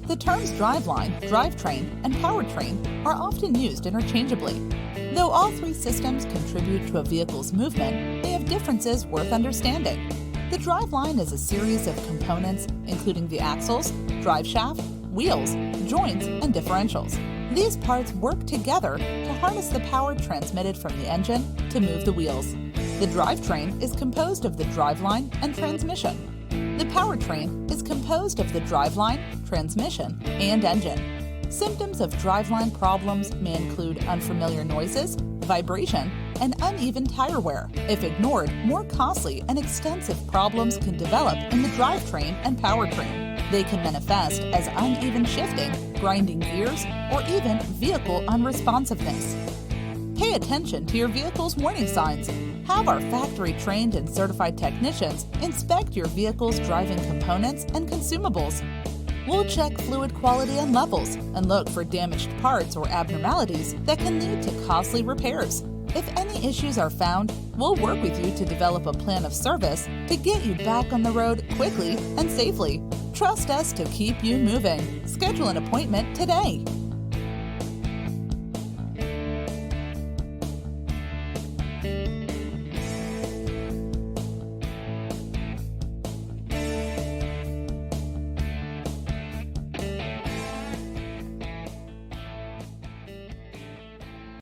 The terms driveline, drivetrain, and powertrain are often used interchangeably. Though all three systems contribute to a vehicle's movement, they have differences worth understanding. The driveline is a series of components including the axles, drive shaft, wheels, joints, and differentials. These parts work together to harness the power transmitted from the engine to move the wheels. The drivetrain is composed of the driveline and transmission. The powertrain is composed of the driveline, transmission, and engine. Symptoms of driveline problems may include unfamiliar noises, vibration, and uneven tire wear. If ignored, more costly and extensive problems can develop in the drivetrain and powertrain. They can manifest as uneven shifting, grinding gears, or even vehicle unresponsiveness. Pay attention to your vehicle's warning signs. Have our factory-trained and certified technicians inspect your vehicle's driving components and consumables. We'll check fluid quality and levels and look for damaged parts or abnormalities that can lead to costly repairs. If any issues are found, we'll work with you to develop a plan of service to get you back on the road quickly and safely. Trust us to keep you moving. Schedule an appointment today.